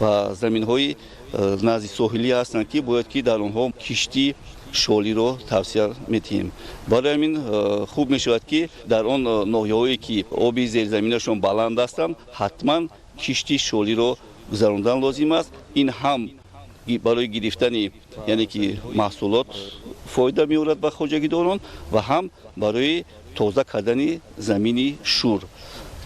و زمین‌های نزدیک ساحلی هستند که باید که در آنها کشتی شالی رو توصیه می‌کنیم. برای همین خوب می‌شود که در آن ناحیه‌هایی که آب زیرزمینشون بلند هستند حتما کشتی شالی رو گذراندن لازم است. این هم برای گرفتن یعنی که محصولات فایده می‌آورد به خواجگیداران و هم برای تازه کردن زمین شور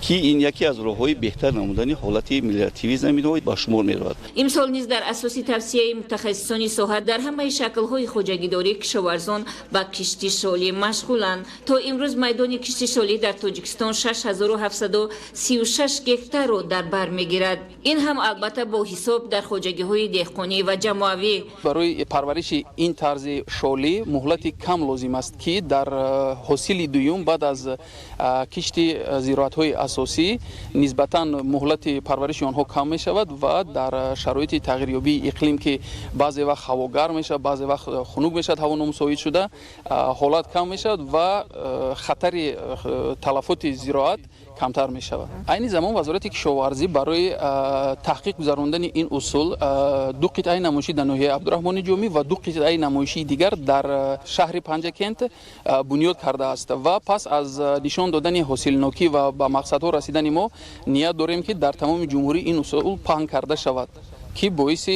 که این یکی از راه‌های بهتر نمودن حالت ملیتیوی زمین‌های به شمار می‌رود. امسال نیز در اساس توصیه متخصصان ساحت در همه شکل‌های خواجگیداری کشاورزان با کشتی شالی مشغولند. تا امروز میدان کشتی شالی در تاجیکستان 6736 گکتار را در بر می‌گیرد. این هم البته با حساب در خواجگی‌های دهقانی و جمعوی. برای پرورش این طرز شالی مهلت کم لازم است که در حاصل دوم بعد از کشتی زراعت‌های اساسی نسبتاً مهلت پرورش آنها کم می شود و در شرایط تغییریابی اقلیم که بعضی وقت هوا گرم می شود، بعضی وقت خنک می شود، هوا نامساعد شده، حالات کم می شود و خطر تلفات زراعت کمتر می شود. این زمان وزارت کشاورزی برای تحقیق گذراندن این اصول دو قطعه نمایشی در ناحیه عبدالرحمن جامی و دو قطعه نمایشی دیگر در شهر پنجکنت بنیاد کرده است و پس از نشان دادن حاصلناکی و به مقصدها رسیدن ما نیت داریم که در تمام جمهوری این اصول پهن کرده شود که باعث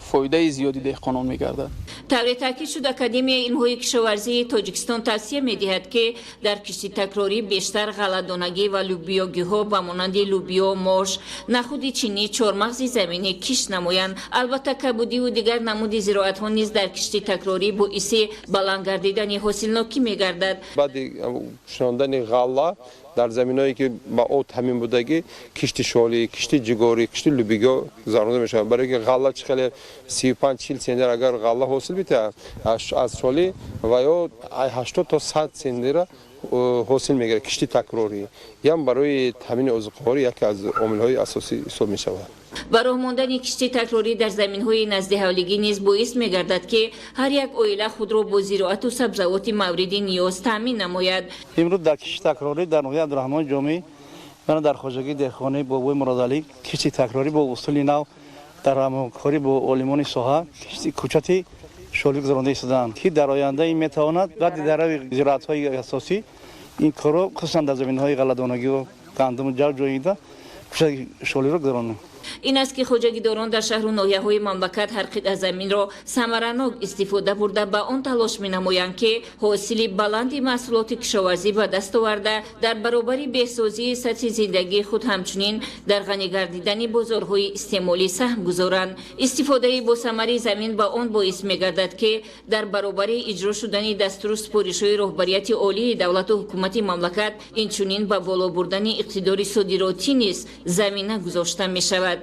فایده زیادی دهقانان می‌گردد. طور تاکید شد اکادمی علم‌های کشاورزی تاجیکستان توصیه می‌دهد که در کشتی تکراری بیشتر غله‌دانگی و لوبیاگی‌ها به مانند لوبیا، ماش، نخود چینی، چهارمغز زمینی کشت نمایند. البته کبودی و دیگر نمود زراعت‌ها نیز در کشتی تکراری باعث بلند گردیدن حاصلناکی می‌گردد. بعد شاندن غله در زمینایی که با آب تامین بودگی کشتی شالی، کشتی جگاری، کشتی لوبیا گذرانده میشه. برای که غله چخیلی 35-40 سنتر اگر غله حاصل بیته از شالی و یا 80 تا 100 سنتر حاصل میگیره کشتی تکراری. هم برای تامین عضوخواری یکی از عامل‌های اساسی حساب میشود. با راه ماندن کشتی تکراری در زمین‌های نزد حولگی نیز باعث می‌گردد که هر یک عائله خود را با زراعت و سبزیجات مورد نیاز تامین نماید. امروز در کشتی تکراری در ناحیه عبدالرحمن جامی و در خواجگی دهقانی با وی مرادعلی کشتی تکراری با اصول نو در همکاری با عالمان ساحه کشتی کوچکی شالی گذرانده شدند که در آینده این میتواند بعد در زراعت‌های اساسی این کارو خصوصا در زمین‌های غله‌دانگی و گندم و جو جوییده شالی را گذرانند. این است که خواجگیداران در شهر و ناحیه‌های مملکت هر قطعه زمین را ثمره‌ناک استفاده برده به آن تلاش می‌نمایند که حاصل بلند محصولات کشاورزی به دست آورده در برابر بهسازی سطح زندگی خود همچنین در غنی گردیدن بازارهای استعمالی سهم گذارند. استفاده با ثمره زمین به آن باعث می‌گردد که در برابر اجرا شدن دستور سپارش‌های رهبریت عالی دولت و حکومت مملکت اینچنین به بالا بردن اقتدار صادراتی نیز زمینه گذاشته می‌شود.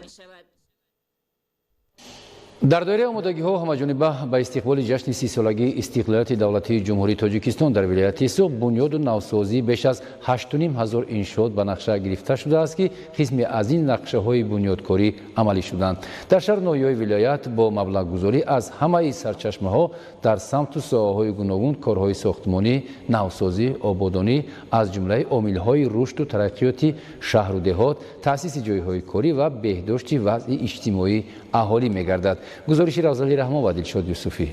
در دایره آمادگی‌ها همه‌جانبه به استقبال جشن 30 سالگی استقلالیت دولتی جمهوری تاجیکستان در ولایت سوق بنیاد و نوسازی بیش از 8,500 انشاءات به نقشه گرفته شده است که قسمی از این نقشه‌های بنیادکاری عملی شدند. در شهر ناحیه‌های ولایت با مبلغ‌گذاری از همه سرچشمه‌ها در سمت و ساحه‌های گوناگون کارهای ساختمانی، نوسازی، آبادانی از جمله عامل‌های رشد و ترقیات شهر و دهات، تأسیس جای‌های کاری و بهداشت وضع اجتماعی اهالی می‌گردد. گزارش رازالی رحمان و دلشاد یوسفی.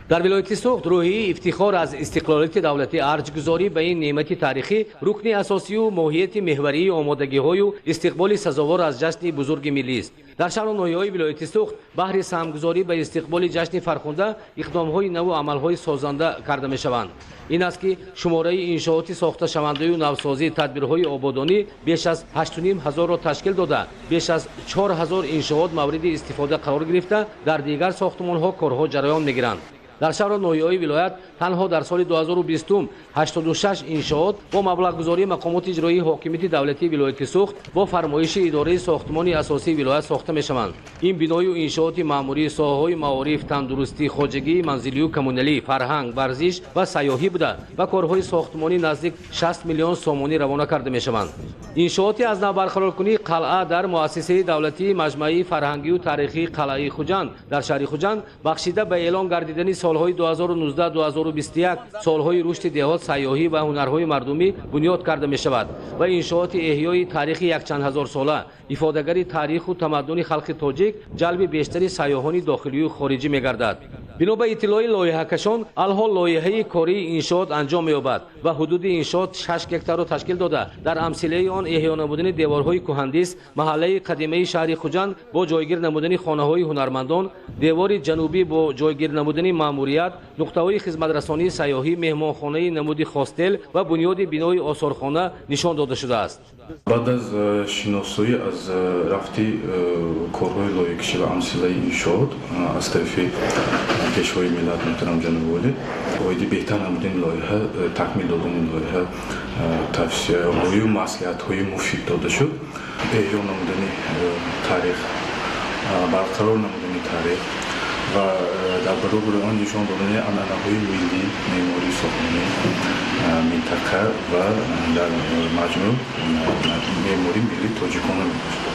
در ولایت سوخت روحی افتخار از استقلالیت دولتی ارجگذاری به این نعمت تاریخی رکن اساسی و ماهیت محوری آمادگی‌های و استقبال سزاوار از جشن بزرگ ملی است. در شهر و ناحیه‌های ولایت سوخت بهر سهمگذاری به استقبال جشن فرخنده اقدام‌های نو و عمل‌های سازنده کرده می‌شوند. این است که شماره انشاءات ساخته شونده و نوسازی تدبیرهای آبادانی بیش از 8,500 را تشکیل داده بیش از 4,000 انشاءات مورد استفاده قرار گرفته در دیگر ساختمان‌ها کارها جریان می‌گیرند. در شهر و ناحیه‌های ولایت تنها در سال 2020 86 انشاءات با مبلغ‌گذاری مقامات اجرایی حاکمیت دولتی ولایت سوخت با فرمایش اداره ساختمان اساسی ولایت ساخته می‌شوند. این بنای و انشاءات معماری ساحه‌های معارف، تندرستی، خواجگی، منزلی و کمونالی، فرهنگ، ورزش و سیاحی بوده و کارهای ساختمانی نزدیک 60 میلیون سومانی روانه کرده می‌شوند. انشاءات از نو برقرارکنی قلعه در مؤسسه دولتی مجمع فرهنگی و تاریخی قلعه خوجند در شهر خوجند بخشیده به اعلان گردیدنی солҳои 2019-2021 солҳои рушди деҳот, сайёҳӣ ва ҳунарҳои мардумӣ бунёд карда мешавад ва иншооти эҳёи таърихи якчанд ҳазорсола, ифодагари таъриху тамаддуни халқи тоҷик ҷалби бештари сайёҳони дохилию хориҷӣ мегардад. бино ба иттилои лоиҳакашон, алҳол лоиҳаи кории иншоот анҷом меёбад ва ҳудуди иншоот 6 гектарро ташкил дода, дар амсилаи он эҳё намудани деворҳои кӯҳандис, маҳаллаи қадимаи шаҳри Хуҷанд бо ҷойгир намудани хонаҳои ҳунармандон, девори ҷанубӣ бо ҷойгир намудани маъмурият, нуқтаҳои хизматрасонии сайёҳӣ, меҳмонхонаи намуди хостел ва бунёди бинои осорхона нишон дода шудааст. баъд аз шиносоӣ аз рафти корҳои лоиҳакишӣ ва амсилаи иншоот аз тарафи пешвои миллат муҳтарам ҷаноби волӣ, оиди беҳтар намудани лоиҳа, такмил додани лоиҳа, тавсияҳою маслиҳатҳои муфид дода шуд. эҳё намудани таърих, барқарор намудани таърих ва дар баробари он нишон додани анъанаҳои миллӣ, меъмории сохтмонии минтақа ва дар маҷмӯъ меъмории миллии тоҷикона мебошад.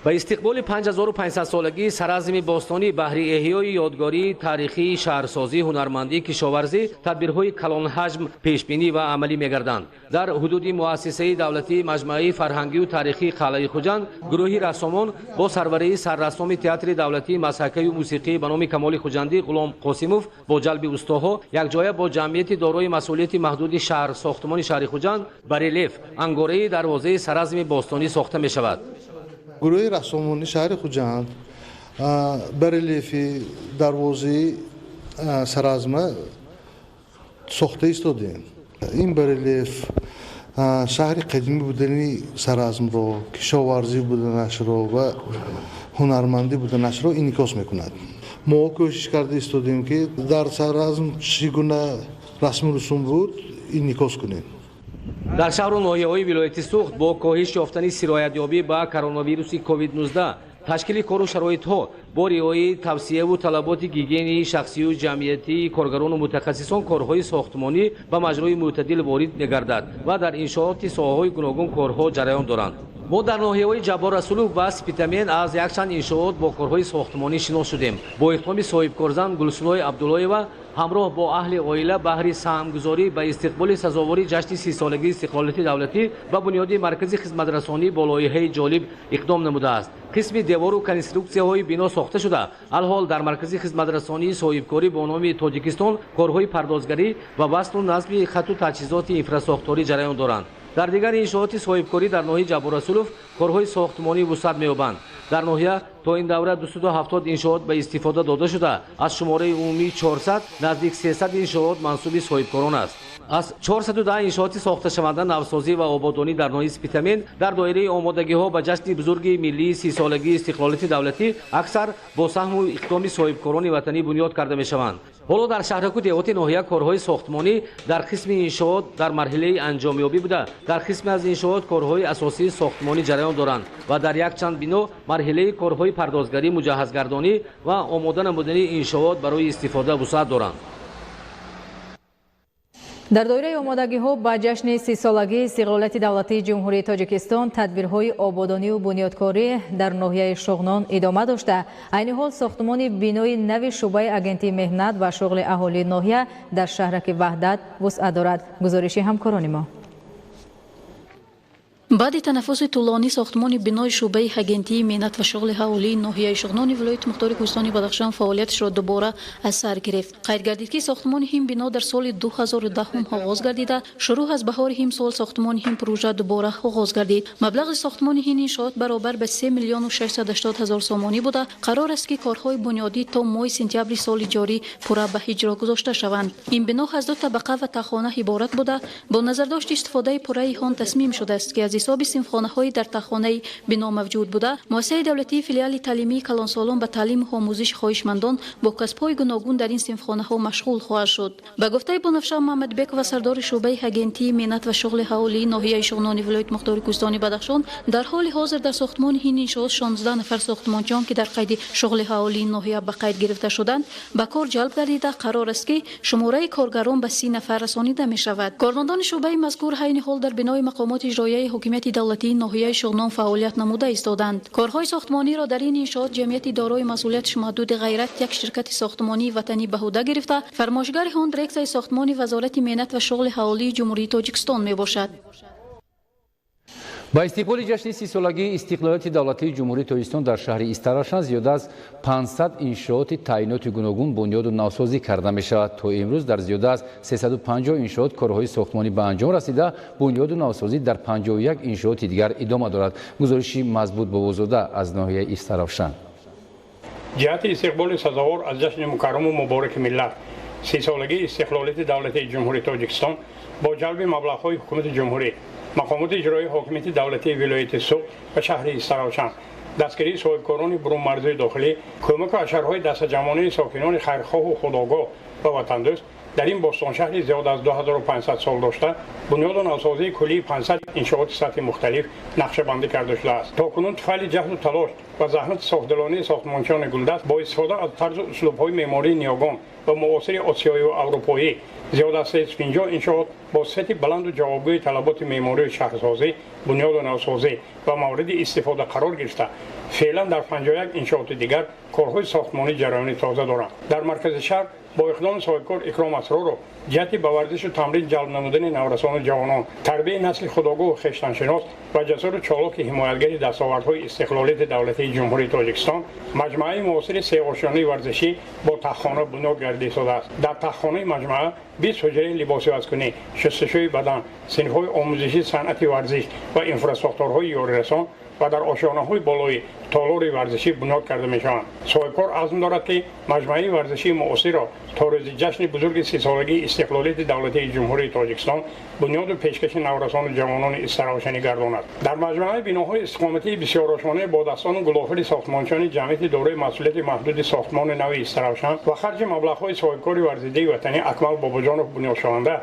ба истиқболи 5500-солагии саразми бостонӣ баҳри эҳёи ёдгории таърихии шаҳрсозӣ, ҳунармандӣ, кишоварзӣ тадбирҳои калонҳаҷм пешбинӣ ва амалӣ мегарданд. дар ҳудуди муассисаи давлатии маҷмӯаи фарҳангию таърихии қалъаи Хуҷанд гурӯҳи рассомон бо сарварии саррассоми театри давлатии мазҳакаю мусиқӣ ба номи Камоли Хуҷандӣ Ғулом Қосимов бо ҷалби устоҳо якҷоя бо ҷамъияти дорои масъулияти маҳдуди шаҳр сохтмони шаҳри Хуҷанд барелеф ангораи дарвозаи саразми бостонӣ сохта мешавад. гурӯҳи рассомони шаҳри Хуҷанд барелефи дарвозаи саразма сохта истодем. ин барелеф шаҳри қадимӣ будани саразмро, кишоварзӣ буданашро ва ҳунармандӣ буданашро инъикос мекунад. мо кӯшиш карда истодем ки дар саразм чӣ гуна расму русум буд инъикос кунем. дар шаҳру ноҳияҳои вилояти Суғд бо коҳиш ёфтани сироятёбӣ ба коронавируси COVID-19 ташкили кору шароитҳо бо риояи тавсияву талаботи гигиении шахсию ҷамъиятии коргарону мутахассисон корҳои сохтмонӣ ба маҷрои мӯътадил ворид мегардад ва дар иншооти соҳаҳои гуногун корҳо ҷараён доранд. мо дар ноҳияҳои Ҷаббор Расулов ва Спитамен аз якчанд иншоот бо корҳои сохтмонӣ шинос шудем. бо иқтидоми соҳибкорзан Гулсунои Абдуллоева ҳамроҳ бо аҳли оила баҳри саҳмгузорӣ ба истиқболи сазовори ҷашни 30-солагии истиқлолияти давлатӣ ба бунёди маркази хизматрасонӣ бо лоиҳаи ҷолиб иқдом намудааст. қисми девору конструксияҳои бино сохта шуда, алҳол дар маркази хизматрасонии соҳибкорӣ бо номи Тоҷикистон корҳои пардозгарӣ ва васлу назми хатту таҷҳизоти инфраструктурӣ ҷараён доранд. дар дигар иншооти соҳибкорӣ дар ноҳияи Ҷаббор Расулов корҳои сохтмонӣ вусъат меёбанд. дар ноҳия то ин давра 270 иншоот ба истифода дода шуда, аз шумораи умумии 400 наздик 300 иншоот мансуби соҳибкорон аст. аз 410 иншооти сохташаванда навсозӣ ва ободонӣ дар ноҳияи Спитамен дар доираи омодагиҳо ба ҷашни бузурги миллии 30-солагии истиқлолияти давлатӣ аксар бо саҳму иқдоми соҳибкорони ватанӣ бунёд карда мешаванд. ҳоло дар шаҳраку деҳоти ноҳия корҳои сохтмонӣ дар қисми иншоот дар марҳилаи анҷомёбӣ буда, дар қисме аз иншоот корҳои асосии сохтмонӣ ҷараён доранд ва дар якчанд бино марҳилаи корҳои пардозгарӣ, муҷаҳҳазгардонӣ ва омода намудани иншоот барои истифода вусъат доранд. дар доираи омодагиҳо ба ҷашни 30-солагии истиқлолияти давлатии ҷумҳурии Тоҷикистон тадбирҳои ободониву бунёдкорӣ дар ноҳияи Шуғнон идома дошта, айни ҳол сохтмони бинои нави шуъбаи агентии меҳнат ва шуғли аҳолии ноҳия дар шаҳраки Ваҳдат вусъат дорад. гузориши ҳамкорони мо. баъди танаффуси тӯлонӣ сохтмони бинои шуъбаи агентии меҳнат ва шуғли аҳолии ноҳияи Шуғнони вилояти мухтори Кӯҳистони Бадахшон фаъолияташро дубора аз сар гирифт. қайд гардид ки сохтмони ҳин бино дар соли 2010 оғоз гардида, шуруъ аз баҳори ҳим сол сохтмони ҳин пурӯҷа дубора оғоз гардид. маблағи сохтмони ҳин иншоот баробар ба 3 млн 680 000 сомонӣ буда, қарор аст ки корҳои бунёдӣ то моҳи сентябри соли ҷорӣ пурра ба иҷро гузошта шаванд. ин бино аз 2 табақа ва таххона иборат буда, бо назардошти истифодаи пурраи он тасмим шудааст ки аз ҳисоби синфхонаҳои дар таххонаи бино мавҷуд буда, муассисаи давлатии филиали таълимии калонсолон ба таълиму омӯзиши хоҳишмандон бо касбҳои гуногун дар ин синфхонаҳо машғул хоҳад шуд. ба гуфтаи Бонафшан Муҳаммадбекова, сардори шуъбаи агентии меҳнат ва шуғли аҳолии ноҳияи Шуғнони вилояти мухтори Кӯҳистони Бадахшон, дар ҳоли ҳозир дар сохтмони ин иншоот 16 нафар сохтмончиён ки дар қайди шуғли аҳолии ноҳия ба қайд гирифта шуданд, ба кор ҷалб гардида, қарор аст ки шумораи коргарон ба 30 нафар расонида мешавад. кормандони шуъбаи мазкур ҳайни ҳол дар бинои мақомоти иҷроияи ҳокимияти ҳокимияти давлатии ноҳияи шуғнон фаъолият намуда истоданд. Корҳои сохтмониро дар ин иншоот ҷамъияти дорои масъулиятиш маҳдуди ғайрат як ширкати сохтмонии ватанӣ баҳуда гирифта, фармоишгари он дирексияи сохтмони вазорати меҳнат ва шуғли ҳаволии ҷумҳурии Тоҷикистон мебошад. با استقبال جشن 30 استقلالیت دولتی جمهوری تاجیکستان در شهر استراشان زیاد از 500 انشاءات تعیینات گوناگون بنیاد و نوسازی کرده می شود. تا امروز در زیاد از 350 انشاءات کارهای ساختمانی به انجام رسیده، بنیاد و نوسازی در 51 انشاءات دیگر ادامه دارد. گزارشی مضبوط بابازاده از ناحیه استراشان. جهت استقبال سزاوار از جشن مکرم و مبارک ملت 30 سالگی استقلالیت دولتی جمهوری تاجیکستان با جلب مبلغ‌های حکومت جمهوری، مقامات اجرایی حاکمیت دولتی ولایت سوق و شهر استراشان، دستگیری صاحبکاران برون مرزهای داخلی، کمک اشرهای دست جمعانه ساکنان خیرخواه و خودآگاه و وطندوست در این باستان شهری زیاد از 2500 سال داشته، بنیاد و نوسازی کلی 500 انشاءات سطح مختلف نقشه‌بندی کرده شده است. تاکنون طفل جهد و تلاش و زحمت ساختدلانه ساختمانچیان گلدست با استفاده از طرز اسلوب‌های معماری نیاگان و معاصر آسیایی و اروپایی زیاد از 350 انشاءات با سطح بلند و جوابگوی طلبات معماری شهرسازی، بنیاد و نوسازی و مورد استفاده قرار گرفته. فعلا در 51 انشاءات دیگر کارهای ساختمانی جریان تازه دارند. در مرکز شهر با اقدام صاحبکار اکرام اسرارو جهت به ورزش و تمرین جلب نمودن نورسان جوانان، تربیت نسل خودآگاه و خویشتنشناس و جسور و چالاک حمایتگری دستاوردهای استقلالیت دولتی جمهوری تاجیکستان، مجموعه معاصر سه آشیانه ورزشی با تخخانه بنیاد گردیده شده است. در تخخانه مجموعه 20 حجره لباس‌آکنی، شستشوی بدن، صنف‌های آموزشی صنعت ورزش و انفراستراکچورهای یاری‌رسان و در آشیانه‌های بالای تالار ورزشی بنیاد کرده می‌شوند. صاحبکار عزم دارد که مجموعه ورزشی معاصر را تا روز جشن بزرگ 30 سالگی استقلالیت دولتی جمهوری تاجیکستان بنیاد و پیشکش نورسان جوانان استراشانی گرداند. در مجموعه بناهای استقامتی بسیار آشیانه با دستان و گلافر ساختمانچیان جمعیت دارای مسئولیت محدود ساختمان نو استراشان و خرج مبلغ‌های صاحبکار ورزیده وطنی اکمل باباجانوف بنیاد شونده،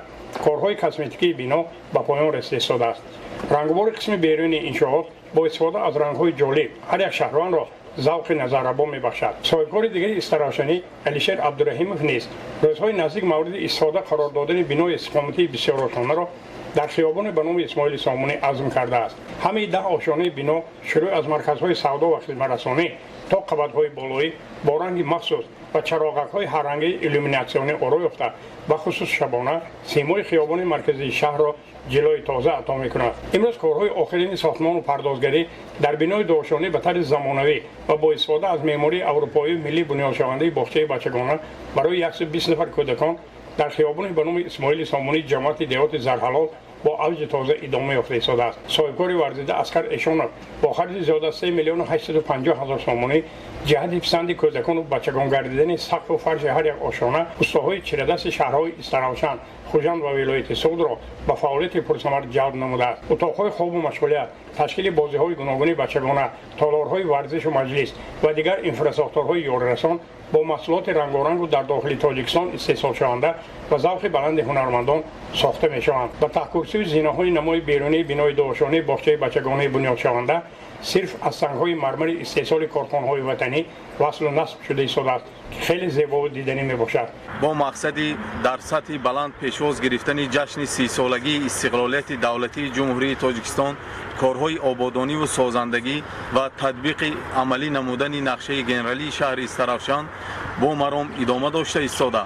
کارهای کسمتیکی بنا به پایان رسیده است. رنگوار قسم بیرونی انشاءات با استفاده از رنگ‌های جالب هر یک شهروند را ذوق نظربا می‌بخشد. صاحبکار دیگر استراشانی علیشیر عبدالرحیموف نیز روزهای نزدیک مورد استفاده قرار دادن بنای استقامتی بسیار آشیانه را در خیابان به نام اسماعیل سامونی عزم کرده است. همه 10 آشیانه بنا شروع از مرکزهای سودا و خدمت‌رسانی تا قبض‌های بالایی با رنگ مخصوص و چراغک‌های هر رنگی ایلومیناسیونی آرای یافته و خصوص شبانه سیمای خیابان مرکزی شهر را جلوی تازه عطا می‌کند. امروز کارهای آخرین ساختمان و پردازگری در بنای دوآشیانه به طرز زمانوی و با استفاده از معماری اروپایی ملی بنیاد شونده باغچه بچگانه برای 120 نفر کودکان در خیابان به نام اسماعیل سامونی جماعت دیهات زرحلال با اوج تازه ادامه یافته است. صاحبکار ورزیده اسکر اشانov با خرج زیاد از 3,850,000 سامانی جهت پسند کودکان و بچگان گردیدن سقف و فرش هر یک آشیانه استان‌های چیردست شهرهای استراشان، خوجند و ولایت سوق را به فعالیت پرثمر جلب نموده است. اتاق‌های خواب و مشغولیت، تشکیل بازی‌های گوناگون بچگانه، تالارهای ورزش و مجلس و دیگر انفراستراکچورهای یاری‌رسان با محصولات رنگارنگ در داخل تاجیکستان استحصال شونده و ذوق بلند هنرمندان ساخته می‌شوند. با تحقیق زینه‌های نمای بیرونی بنای دوآشیانه باغچه بچگانه بنیاد شونده صرف از سنگ‌های مرمر استحصال کارخانه‌های وطنی وصل و نصب شده است که خیلی زیبا و دیدنی می‌باشد. با مقصدی در سطح بلند پیشواز گرفتن جشن 30 سالگی استقلالیت دولتی جمهوری تاجیکستان، کارهای آبادانی و سازندگی و تطبیق عملی نمودن نقشه گنرالی شهر استرافشان با مرام ادامه داشته ایستاده.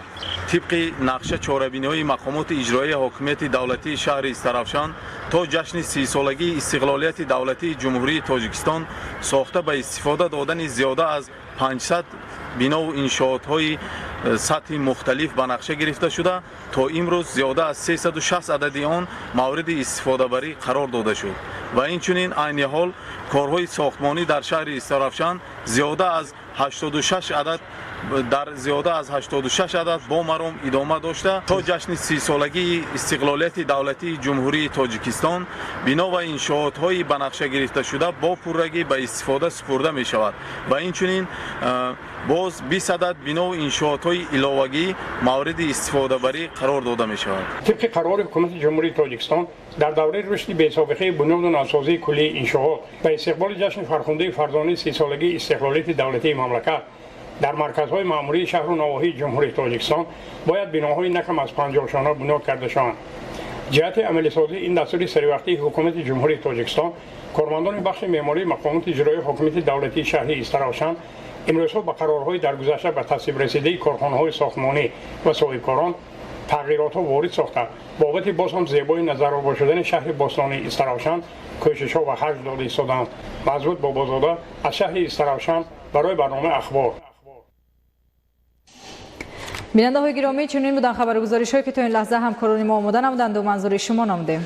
طبق نقشه چاره‌بینی‌های مقامات اجرایی حاکمیت دولتی شهر استرافشان تا جشن 30 سالگی استقلالیت دولتی جمهوری تاجیکستان ساخته به استفاده دادن زیاده از 500 بنا و انشاءات‌های سطح مختلف به نقشه گرفته شده. تا امروز زیاده از 360 عدد آن مورد استفاده بری قرار داده شد و اینچنین عین حال کارهای ساختمانی در شهر استرافشان زیاده از 86 عدد با مرام ادامه داشته تا جشن 30 سالگی استقلالیت دولتی جمهوری تاجیکستان بنا و انشاءات‌های به نقشه گرفته شده با پررگی به استفاده سپرده می شود و اینچنین باز 20 عدد بنا و انشاءات‌های علاوه‌ای مورد استفاده بری قرار داده می شود. طبق قرار حکومت جمهوری تاجیکستان در دوره رشد بی‌سابقه بنیاد و نوسازی کلی انشاءات به استقبال جشن فرخنده فرزانه 30 سالگی استقلالیت دولتی مملکت در مرکزهای مأموری شهر و نواحی جمهوری تاجیکستان باید بناهای نکم از 50 شانه بنیاد کرده شوند. ҷиҳати амалисозии ин дастури саривақтии ҳукумати ҷумҳурии тоҷикистон кормандони бахши меъмории мақомоти иҷроии ҳокимияти давлатии шаҳри Истаравшан имрӯзҳо ба қарорҳои даргузашта ба тасвибрасидаи корхонаҳои сохтмонӣ ва соҳибкорон тағйиротҳо ворид сохта бобати боз ҳам зебои назарбор шудани шаҳри бостонии Истаравшан кӯшишҳо ва ҳаҷм дода истоданд. Мазбут Бобозода аз шаҳри Истаравшан барои барномаи ахбор. бинандаҳои гиромӣ, чунин буданд хабаргузоришҳое ки то ин лаҳза ҳамкорони мо омода намуданду манзури шумо намудем.